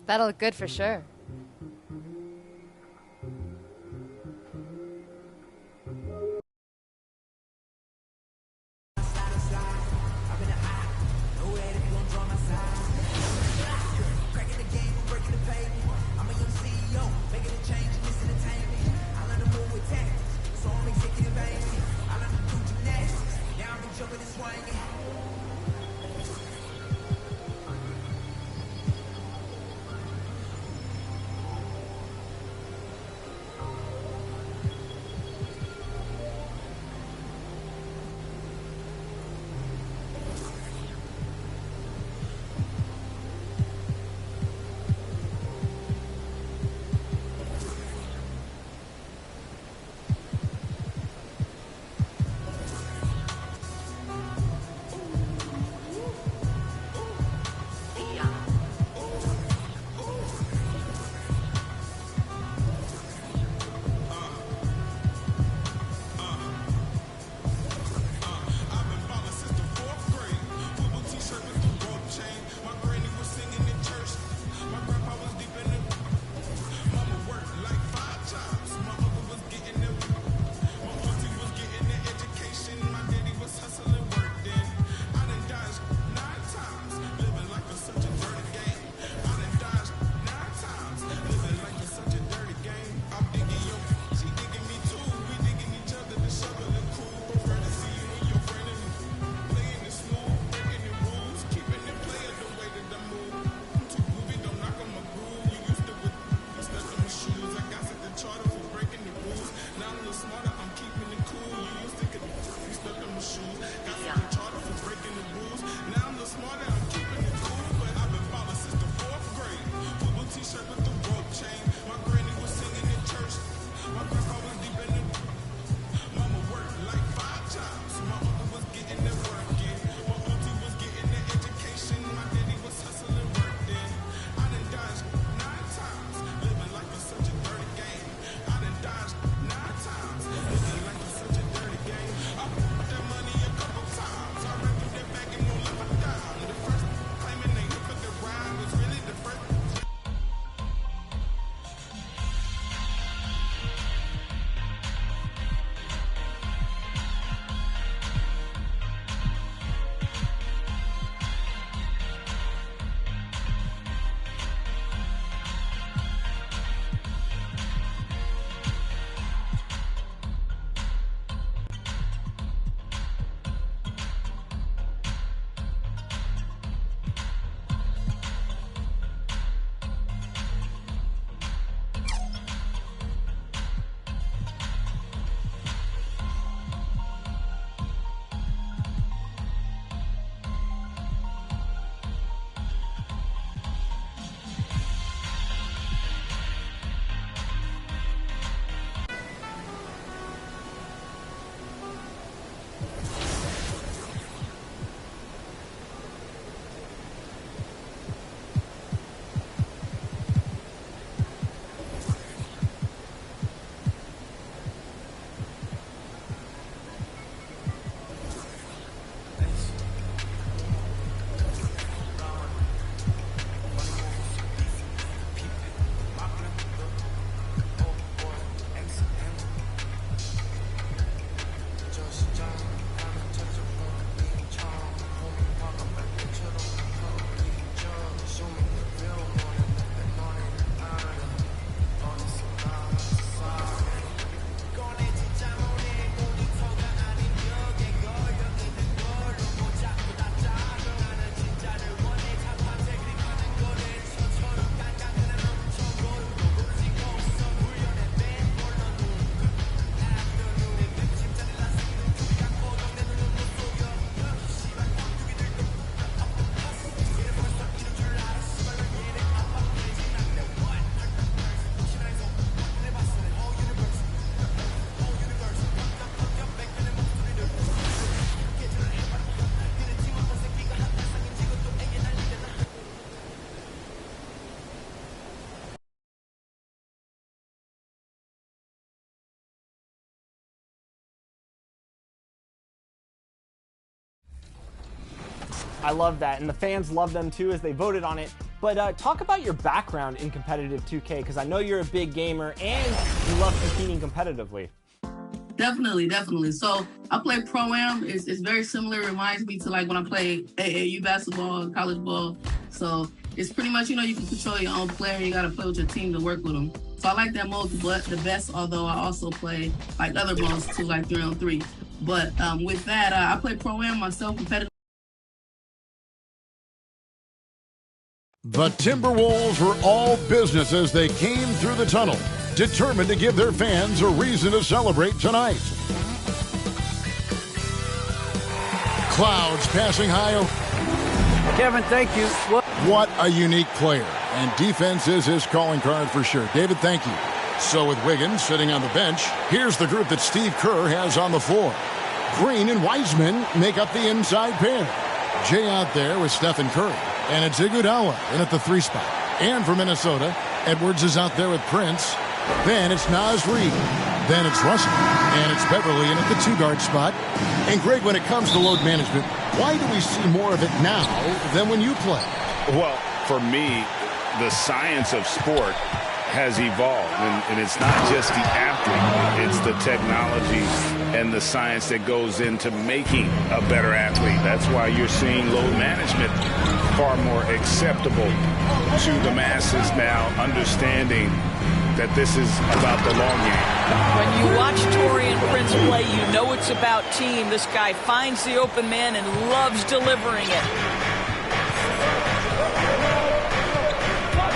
That'll look good for sure. I love that, and the fans love them too as they voted on it. But talk about your background in competitive 2K, because I know you're a big gamer and you love competing competitively. Definitely. So I play Pro-Am. It's very similar. It reminds me to like when I play AAU basketball, college ball. So it's pretty much, you can control your own player. You got to play with your team to work with them. So I like that mode the best, although I also play like other modes too, like 3-on-3. But with that, I play Pro-Am myself, competitive. The Timberwolves were all business as they came through the tunnel, determined to give their fans a reason to celebrate tonight. Clouds passing high. Kevin, thank you. What a unique player. And defense is his calling card for sure. David, thank you. So with Wiggins sitting on the bench, here's the group that Steve Kerr has on the floor. Green and Wiseman make up the inside pair. Jay out there with Stephen Curry. And it's Iguodala in at the 3 spot. And for Minnesota, Edwards is out there with Prince. Then it's Naz Reid. Then it's Russell. And it's Beverly in at the 2-guard spot. And Greg, when it comes to load management, why do we see more of it now than when you play? Well, for me, the science of sport has evolved. And it's not just the athlete. It's the technology and the science that goes into making a better athlete. That's why you're seeing load management far more acceptable to the masses now, understanding that this is about the long game. When you watch Taurean Prince play, you know it's about team. This guy finds the open man and loves delivering it.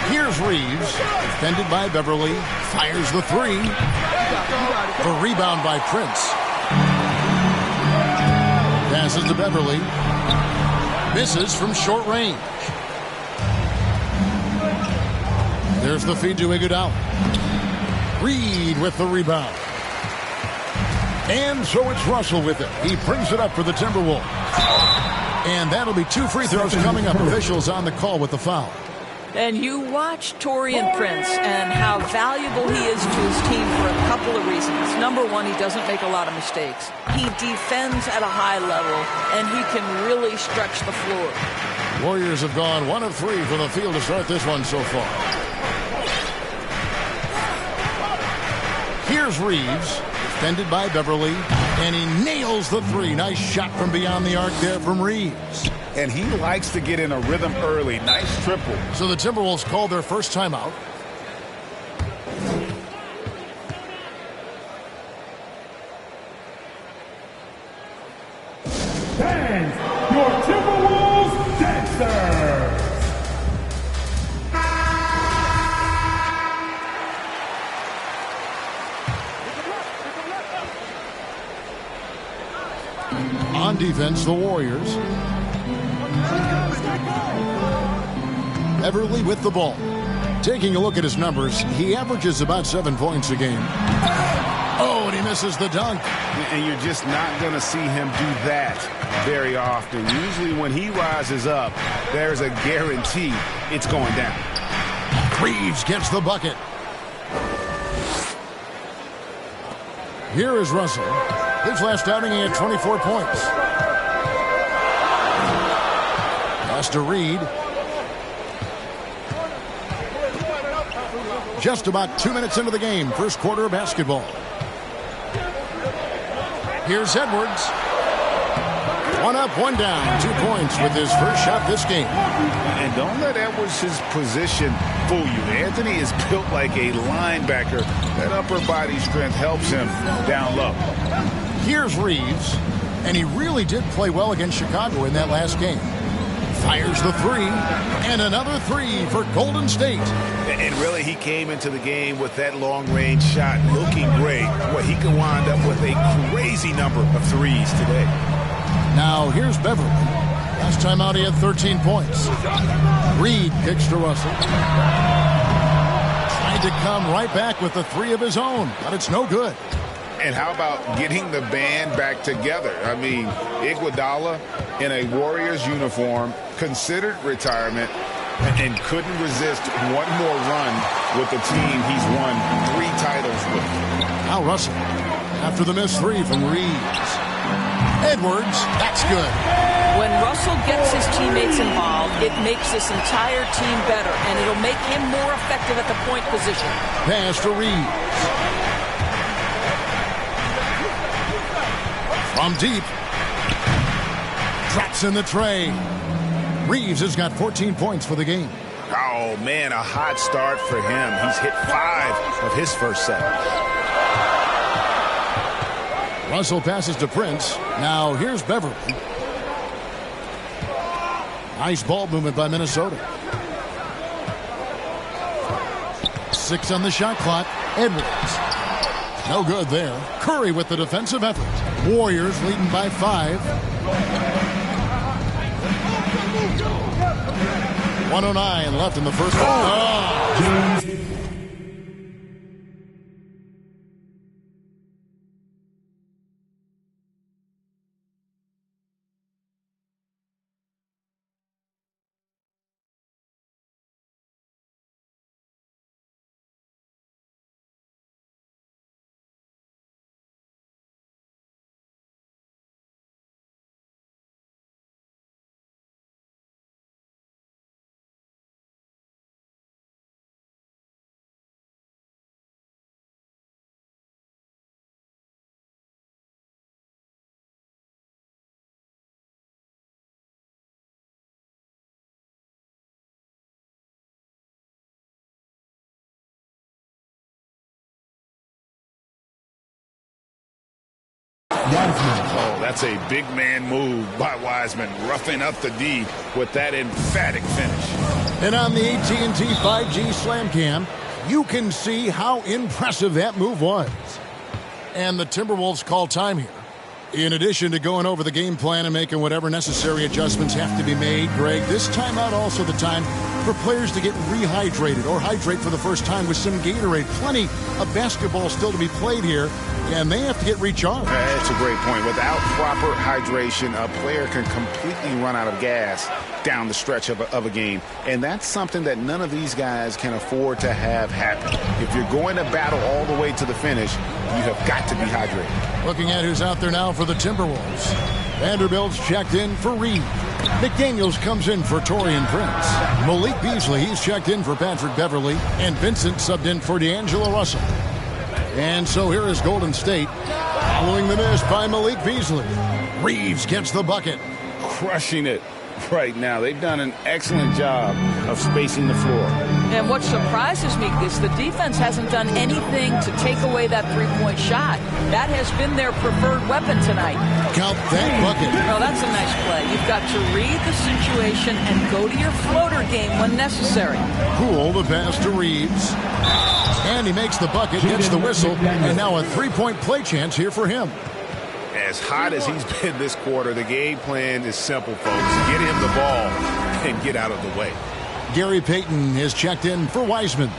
Here's Reeves, defended by Beverly, fires the 3. The rebound by Prince. Passes to Beverly. Misses from short range. There's the feed to Iguodala. Reed with the rebound. And so it's Russell with it. He brings it up for the Timberwolves. And that'll be 2 free throws coming up. Officials on the call with the foul. And you watch Taurean Prince and how valuable he is to his team for a couple of reasons. Number one, he doesn't make a lot of mistakes. He defends at a high level, and he can really stretch the floor. Warriors have gone 1 of 3 from the field to start this one so far. Here's Reeves, defended by Beverly, and he nails the 3. Nice shot from beyond the arc there from Reeves. And he likes to get in a rhythm early. Nice triple. So the Timberwolves call their first timeout. Fans, your Timberwolves dancers! On defense, the Warriors. Beverly with the ball. Taking a look at his numbers, he averages about 7 points a game. Oh, and he misses the dunk. And you're just not going to see him do that very often. Usually when he rises up, there's a guarantee it's going down. Reeves gets the bucket. Here is Russell. His last outing, he had 24 points. Pass to Reed. Just about 2 minutes into the game, first quarter of basketball. Here's Edwards. 1 up, 1 down, 2 points with his first shot this game. And don't let Edwards' position fool you. Anthony is built like a linebacker. That upper body strength helps him down low. Here's Reeves, and he really did play well against Chicago in that last game. Fires the 3, and another 3 for Golden State. And really, he came into the game with that long-range shot looking great. Well, he could wind up with a crazy number of threes today. Now, here's Beverly. Last time out, he had 13 points. Reed kicks to Russell. Tried to come right back with the 3 of his own, but it's no good. And how about getting the band back together? I mean, Iguodala in a Warriors uniform, considered retirement, and couldn't resist one more run with the team he's won 3 titles with. Now Russell, after the missed 3 from Reeves. Edwards, that's good. When Russell gets his teammates involved, it makes this entire team better, and it'll make him more effective at the point position. Pass to Reeves. From deep. Drops in the tray. Reeves has got 14 points for the game. Oh, man, a hot start for him. He's hit 5 of his first 7. Russell passes to Prince. Now here's Beverly. Nice ball movement by Minnesota. 6 on the shot clock. Edwards. No good there. Curry with the defensive effort. Warriors leading by 5. 109 left in the first. Oh. Oh, that's a big man move by Wiseman, roughing up the D with that emphatic finish. And on the AT&T 5G Slam Cam, you can see how impressive that move was. And the Timberwolves call time here. In addition to going over the game plan and making whatever necessary adjustments have to be made, Greg, this timeout also the time for players to get rehydrated or hydrate for the first time with some Gatorade. Plenty of basketball still to be played here, and they have to get recharged. That's a great point. Without proper hydration, a player can completely run out of gas down the stretch of a game, and that's something that none of these guys can afford to have happen. If you're going to battle all the way to the finish, you have got to be hydrated. Looking at who's out there now for the Timberwolves. Vanderbilt's checked in for Reed. McDaniels comes in for Taurean Prince. Malik Beasley, he's checked in for Patrick Beverly. And Vincent subbed in for D'Angelo Russell. And so here is Golden State. Following the miss by Malik Beasley. Reeves gets the bucket. Crushing it right now. They've done an excellent job of spacing the floor. And what surprises me is the defense hasn't done anything to take away that three-point shot. That has been their preferred weapon tonight. Count that bucket. Oh, that's a nice play. You've got to read the situation and go to your floater game when necessary. Poole the pass to Reeves. And he makes the bucket, gets the whistle, and now a three-point play chance here for him. As hot as he's been this quarter, the game plan is simple, folks. Get him the ball and get out of the way. Gary Payton is checked in for Wiseman.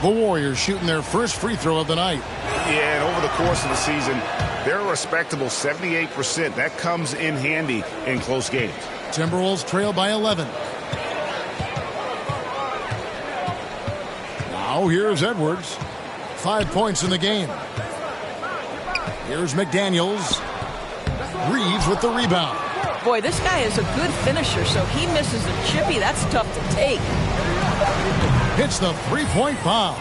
The Warriors shooting their first free throw of the night. Yeah, and over the course of the season, they're a respectable 78%. That comes in handy in close games. Timberwolves trail by 11. Now here's Edwards. 5 points in the game. Here's McDaniels. Reeves with the rebound. Boy, this guy is a good finisher, so he misses a chippy. That's tough to take. Hits the three-point bomb.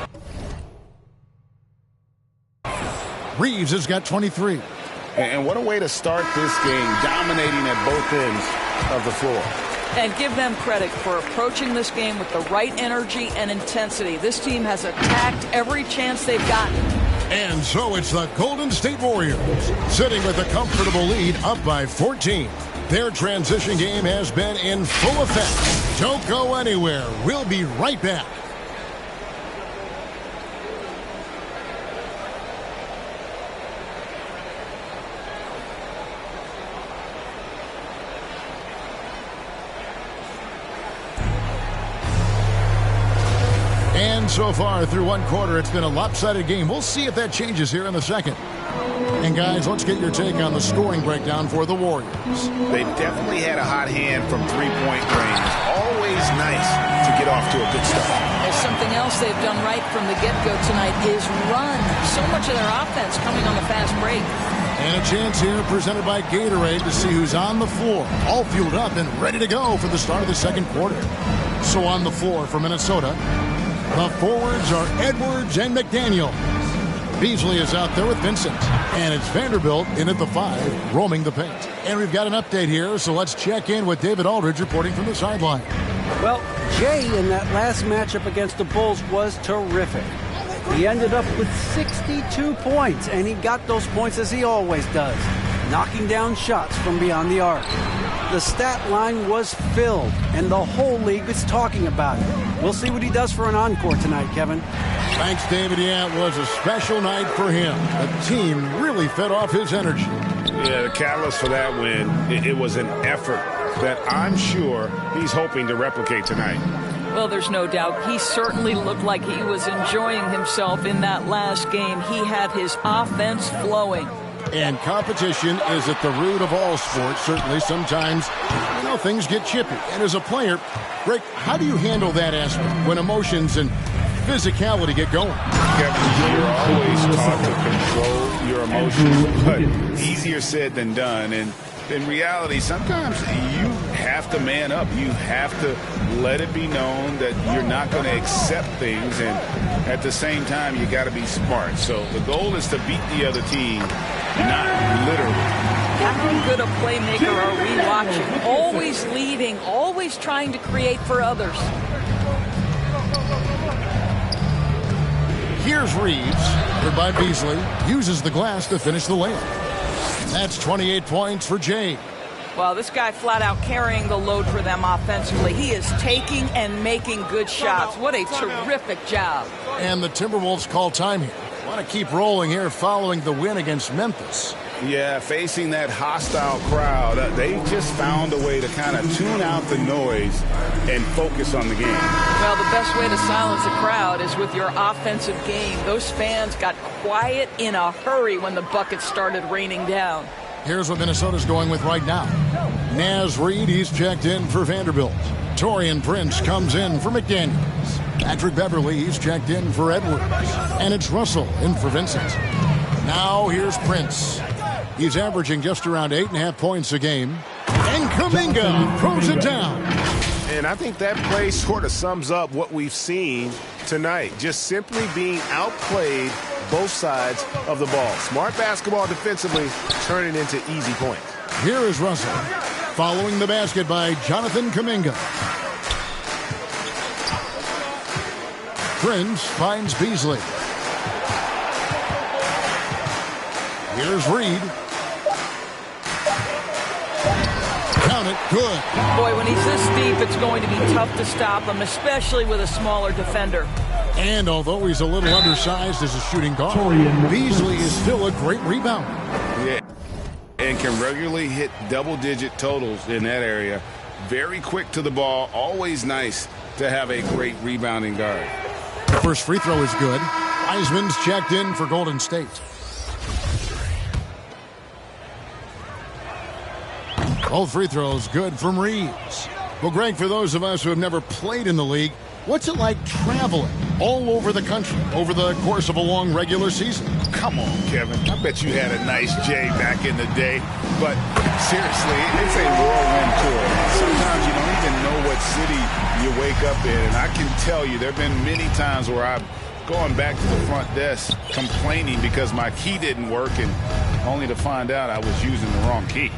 Reeves has got 23. And what a way to start this game, dominating at both ends of the floor. And give them credit for approaching this game with the right energy and intensity. This team has attacked every chance they've gotten. And so it's the Golden State Warriors, sitting with a comfortable lead up by 14. Their transition game has been in full effect. Don't go anywhere. We'll be right back. And so far through one quarter, it's been a lopsided game. We'll see if that changes here in the second. And guys, let's get your take on the scoring breakdown for the Warriors. They've definitely had a hot hand from three-point range. Always nice to get off to a good start. And something else they've done right from the get-go tonight is run. So much of their offense coming on the fast break. And a chance here presented by Gatorade to see who's on the floor. All fueled up and ready to go for the start of the second quarter. So on the floor for Minnesota, the forwards are Edwards and McDaniel. Beasley is out there with Vincent. And it's Vanderbilt in at the 5, roaming the paint. And we've got an update here, so let's check in with David Aldridge reporting from the sideline. Well, Jay in that last matchup against the Bulls was terrific. He ended up with 62 points, and he got those points as he always does, knocking down shots from beyond the arc. The stat line was filled, and the whole league is talking about it. We'll see what he does for an encore tonight, Kevin. Thanks, David. Yeah, it was a special night for him. The team really fed off his energy. Yeah, the catalyst for that win, it was an effort that I'm sure he's hoping to replicate tonight. Well, there's no doubt. He certainly looked like he was enjoying himself in that last game. He had his offense flowing. And competition is at the root of all sports. Certainly, sometimes, things get chippy. And as a player, Rick, how do you handle that aspect when emotions and physicality get going? Kevin, you're always taught to control your emotions, but easier said than done. And in reality, sometimes you have to man up. You have to let it be known that you're not going to accept things, and at the same time, you got to be smart. So the goal is to beat the other team, not literally. How good a playmaker are we watching? Always leading, always trying to create for others. Here's Reeves, covered by Beasley, uses the glass to finish the layup. That's 28 points for Jay. Well, this guy flat out carrying the load for them offensively. He is taking and making good shots. What a terrific job. And the Timberwolves call time here. Want to keep rolling here following the win against Memphis. Yeah, facing that hostile crowd, they just found a way to kind of tune out the noise and focus on the game. Well, the best way to silence a crowd is with your offensive game. Those fans got quiet in a hurry when the buckets started raining down. Here's what Minnesota's going with right now. Naz Reid, he's checked in for Vanderbilt. Taurean Prince comes in for McDaniels. Patrick Beverly, he's checked in for Edwards. And it's Russell in for Vincent. Now here's Prince. He's averaging just around 8.5 points a game. And Kuminga throws it down. And I think that play sort of sums up what we've seen tonight. Just simply being outplayed both sides of the ball. Smart basketball defensively, turning into easy points. Here is Russell, following the basket by Jonathan Kuminga. Prince finds Beasley. Here's Reed. Count it, good. Boy, when he's this deep, it's going to be tough to stop him, especially with a smaller defender. And although he's a little undersized as a shooting guard, Beasley is still a great rebounder. Yeah, and can regularly hit double-digit totals in that area. Very quick to the ball. Always nice to have a great rebounding guard. The first free throw is good. Wiseman's checked in for Golden State. Both free throws good from Reeves. Well, Greg, for those of us who have never played in the league, what's it like traveling all over the country over the course of a long regular season? Come on, Kevin. I bet you had a nice J back in the day. But seriously, it's a whirlwind tour. Sometimes you don't even know what city you wake up in. And I can tell you there have been many times where I've gone back to the front desk complaining because my key didn't work, and only to find out I was using the wrong key.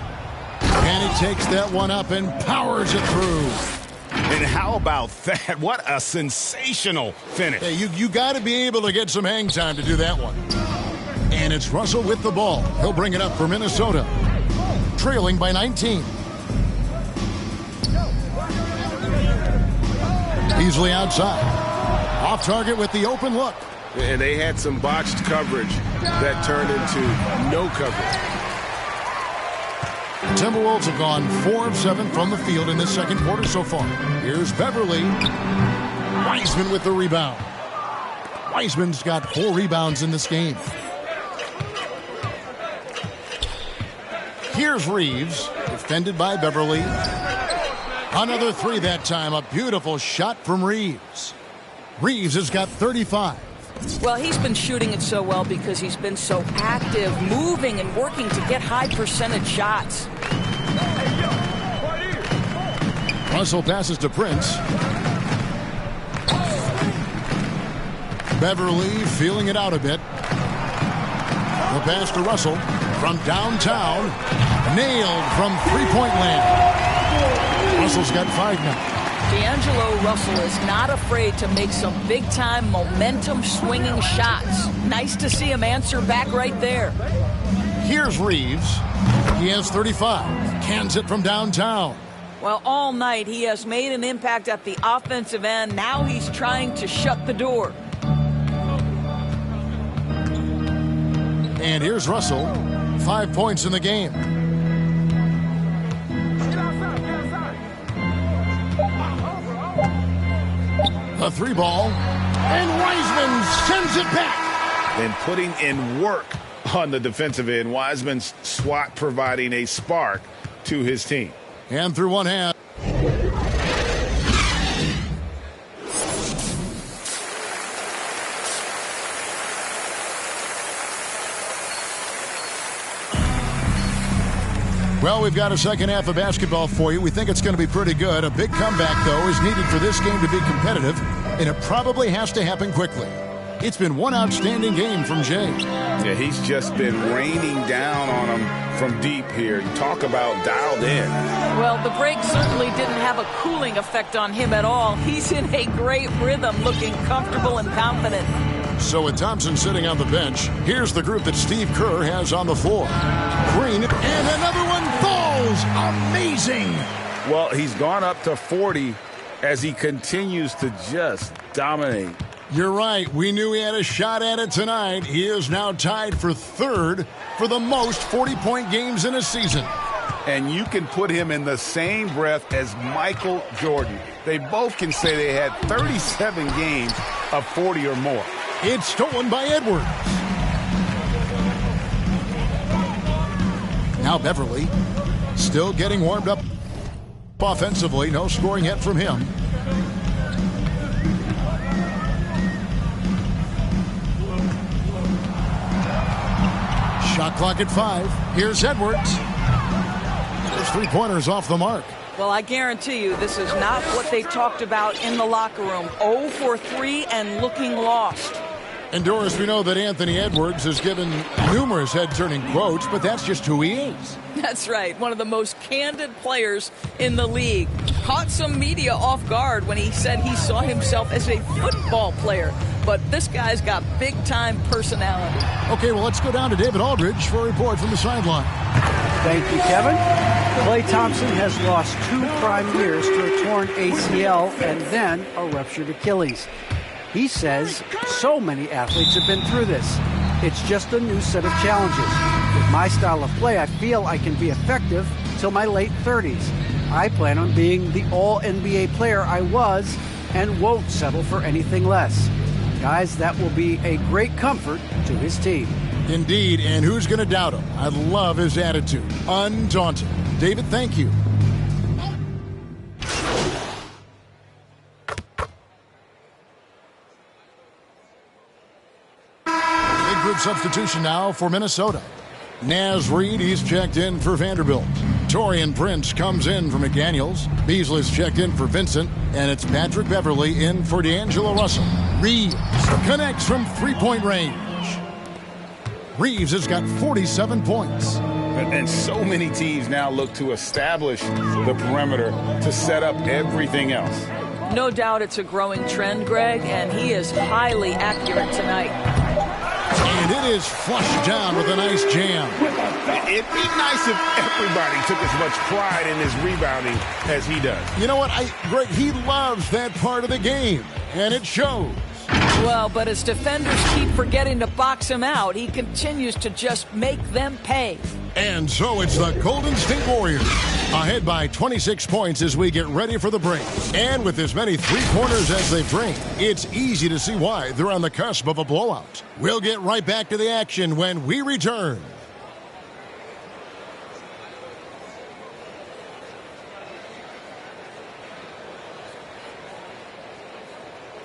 And he takes that one up and powers it through. And how about that? What a sensational finish. Hey, you got to be able to get some hang time to do that one. And it's Russell with the ball. He'll bring it up for Minnesota. Trailing by 19. Beasley outside. Off target with the open look. And they had some botched coverage that turned into no coverage. Timberwolves have gone 4 of 7 from the field in this second quarter so far. Here's Beverly. Wiseman with the rebound. Wiseman's got 4 rebounds in this game. Here's Reeves, defended by Beverly. Another 3 that time. A beautiful shot from Reeves. Reeves has got 35. Well, he's been shooting it so well because he's been so active, moving and working to get high percentage shots. Russell passes to Prince. Beverly feeling it out a bit. The pass to Russell from downtown. Nailed from three-point land. Russell's got 5 now. D'Angelo Russell is not afraid to make some big-time momentum-swinging shots. Nice to see him answer back right there. Here's Reeves. He has 35. Cans it from downtown. Well, all night he has made an impact at the offensive end. Now he's trying to shut the door. And here's Russell. 5 points in the game. A 3-ball. And Wiseman sends it back. And putting in work on the defensive end. Wiseman's swat providing a spark to his team. And through one half. Well, we've got a second half of basketball for you. We think it's going to be pretty good. A big comeback, though, is needed for this game to be competitive, and it probably has to happen quickly. It's been one outstanding game from Jay. Yeah, he's just been raining down on him from deep here. You talk about dialed in. Well, the break certainly didn't have a cooling effect on him at all. He's in a great rhythm, looking comfortable and confident. So with Thompson sitting on the bench, here's the group that Steve Kerr has on the floor. Green, and another one falls. Amazing. Well, he's gone up to 40 as he continues to just dominate. You're right. We knew he had a shot at it tonight. He is now tied for third for the most 40-point games in a season. And you can put him in the same breath as Michael Jordan. They both can say they had 37 games of 40 or more. It's stolen by Edwards. Now Beverly still getting warmed up offensively. No scoring yet from him. Shot clock at 5. Here's Edwards. There's 3-pointers off the mark. Well, I guarantee you this is not what they talked about in the locker room. 0 for 3 and looking lost. And Doris, we know that Anthony Edwards has given numerous head-turning quotes, but that's just who he is. That's right. One of the most candid players in the league. Caught some media off guard when he said he saw himself as a football player. But this guy's got big-time personality. Okay, well, let's go down to David Aldridge for a report from the sideline. Thank you, Kevin. Klay Thompson has lost 2 prime years to a torn ACL and then a ruptured Achilles. He says so many athletes have been through this. It's just a new set of challenges. With my style of play, I feel I can be effective till my late 30s. I plan on being the all-NBA player I was and won't settle for anything less. Guys, that will be a great comfort to his team. Indeed, and who's going to doubt him? I love his attitude. Undaunted. David, thank you. Big group substitution now for Minnesota. Naz Reid, he's checked in for Vanderbilt. Taurean Prince comes in for McDaniels. Beasley's checked in for Vincent. And it's Patrick Beverly in for D'Angelo Russell. Reeves connects from three-point range. Reeves has got 47 points. And so many teams now look to establish the perimeter to set up everything else. No doubt it's a growing trend, Greg, and he is highly accurate tonight. And it is flushed down with a nice jam. It'd be nice if everybody took as much pride in his rebounding as he does. You know what, Greg, he loves that part of the game, and it shows. Well, but as defenders keep forgetting to box him out, he continues to just make them pay. And so it's the Golden State Warriors ahead by 26 points as we get ready for the break. And with as many three-pointers as they've drained, it's easy to see why they're on the cusp of a blowout. We'll get right back to the action when we return.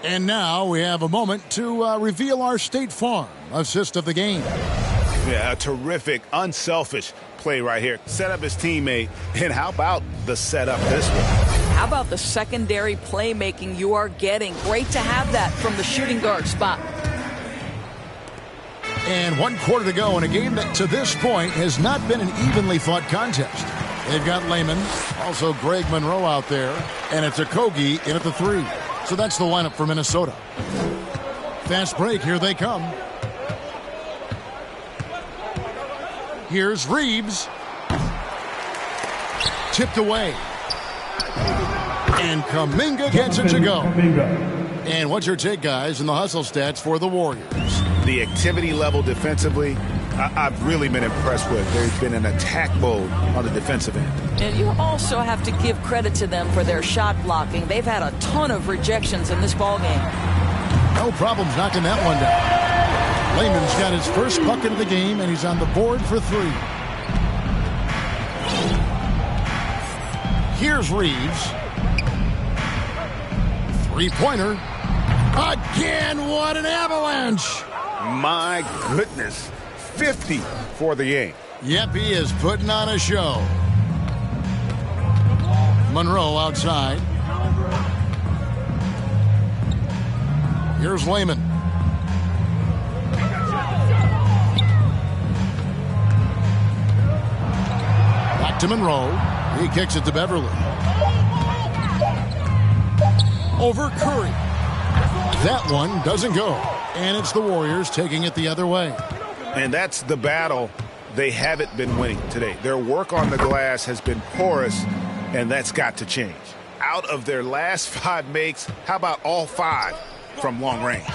And now we have a moment to reveal our State Farm assist of the game. Yeah, a terrific, unselfish play right here. Set up his teammate. And how about the setup this way? How about the secondary playmaking you are getting? Great to have that from the shooting guard spot. And 1 quarter to go in a game that to this point has not been an evenly fought contest. They've got Lehman, also Greg Monroe out there, and it's Okogie in at the 3. So that's the lineup for Minnesota. Fast break, here they come. Here's Reeves. Tipped away. And Kuminga gets it to go. And what's your take, guys, in the hustle stats for the Warriors? The activity level defensively, I've really been impressed with. There's been an attack mode on the defensive end. And you also have to give credit to them for their shot blocking. They've had a ton of rejections in this ballgame. No problems knocking that one down. Lehman's got his first bucket of the game, and he's on the board for 3. Here's Reeves. 3-pointer. Again, what an avalanche! My goodness. 50 for the game. Yep, he is putting on a show. Monroe outside. Here's Lehman. Back to Monroe. He kicks it to Beverly. Over Curry. That one doesn't go. And it's the Warriors taking it the other way. And that's the battle they haven't been winning today. Their work on the glass has been porous, and that's got to change. Out of their last 5 makes, how about all 5 from long range?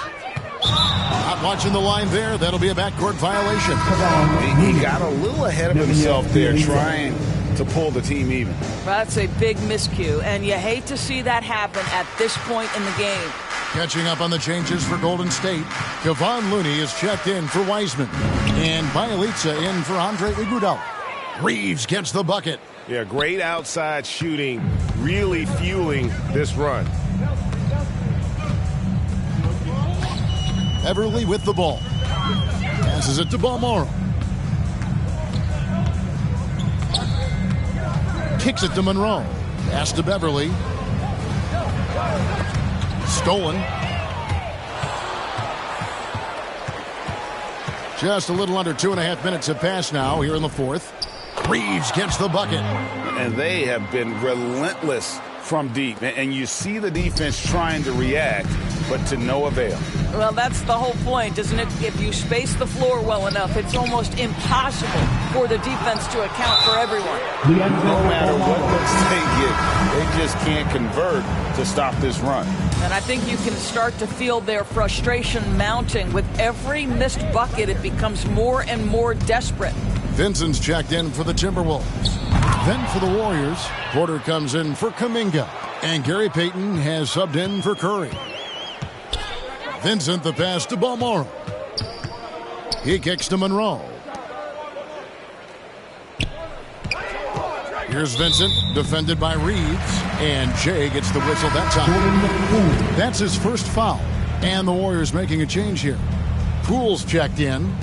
Not watching the line there. That'll be a backcourt violation. He got a little ahead of himself there, trying to pull the team even. That's a big miscue, and you hate to see that happen at this point in the game. Catching up on the changes for Golden State, Kevon Looney is checked in for Wiseman, and Bielitsa in for Andre Iguodala. Reeves gets the bucket. Yeah, great outside shooting, really fueling this run. Everly with the ball. Passes it to Balmoro. Kicks it to Monroe. Pass to Beverly. Stolen. Just a little under 2.5 minutes have passed now here in the 4th. Reeves gets the bucket. And they have been relentless from deep. And you see the defense trying to react, but to no avail. Well, that's the whole point, isn't it? If you space the floor well enough, it's almost impossible for the defense to account for everyone. No matter what looks they get, they just can't convert to stop this run. And I think you can start to feel their frustration mounting. With every missed bucket, it becomes more and more desperate. Vincent's checked in for the Timberwolves. Then for the Warriors, Porter comes in for Kuminga. And Gary Payton has subbed in for Curry. Vincent the pass to Balmoro. He kicks to Monroe. Here's Vincent, defended by Reeves. And Jay gets the whistle that time. That's his first foul. And the Warriors making a change here. Poole's checked in.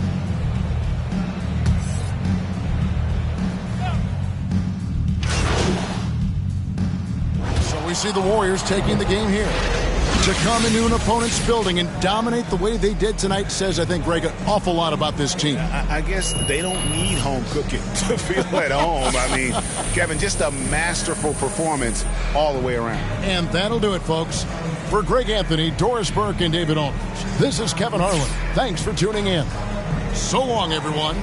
So we see the Warriors taking the game here. To come into an opponent's building and dominate the way they did tonight says, I think, Greg, an awful lot about this team. I guess they don't need home cooking to feel at home. I mean, Kevin, just a masterful performance all the way around. And that'll do it, folks. For Greg Anthony, Doris Burke, and David Aldridge, this is Kevin Harlan. Thanks for tuning in. So long, everyone.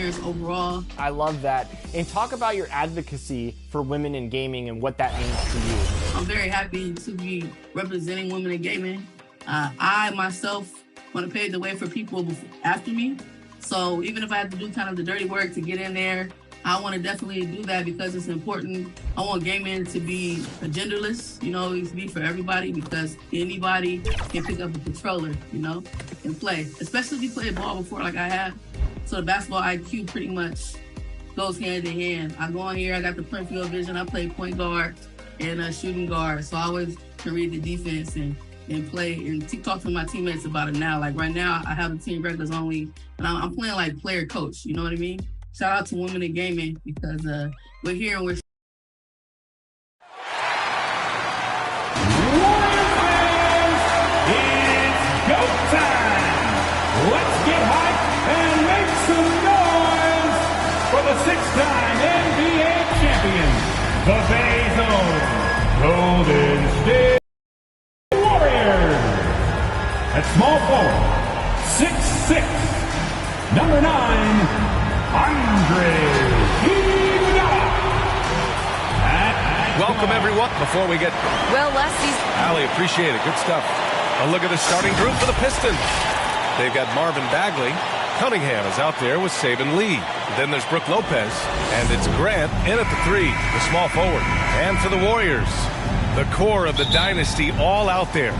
experience overall. I love that. And talk about your advocacy for women in gaming and what that means to you. I'm very happy to be representing women in gaming. I myself want to pave the way for people after me. So even if I have to do kind of the dirty work to get in there, I want to definitely do that because it's important. I want gaming to be genderless, you know, it to be for everybody because anybody can pick up a controller, you know, and play. Especially if you played ball before like I have. So the basketball IQ pretty much goes hand in hand. I go on here, I got the peripheral vision, I play point guard and shooting guard. So I always can read the defense and play and talk to my teammates about it now. Like right now, I have the team regulars only, and I'm playing like player coach, you know what I mean? Shout out to women in gaming because we're here and we're It's go time! Let's get hyped and make some noise for the 6-time NBA champions, the Bay Zone Golden State Warriors. At small forward, 6'6", number 9, Andre Iguodala. Welcome, everyone. Before we get... Well, last season... Allie, appreciate it. Good stuff. A look at the starting group for the Pistons. They've got Marvin Bagley. Cunningham is out there with Saban Lee. Then there's Brook Lopez. And it's Grant in at the 3, the small forward. And for the Warriors, the core of the dynasty all out there.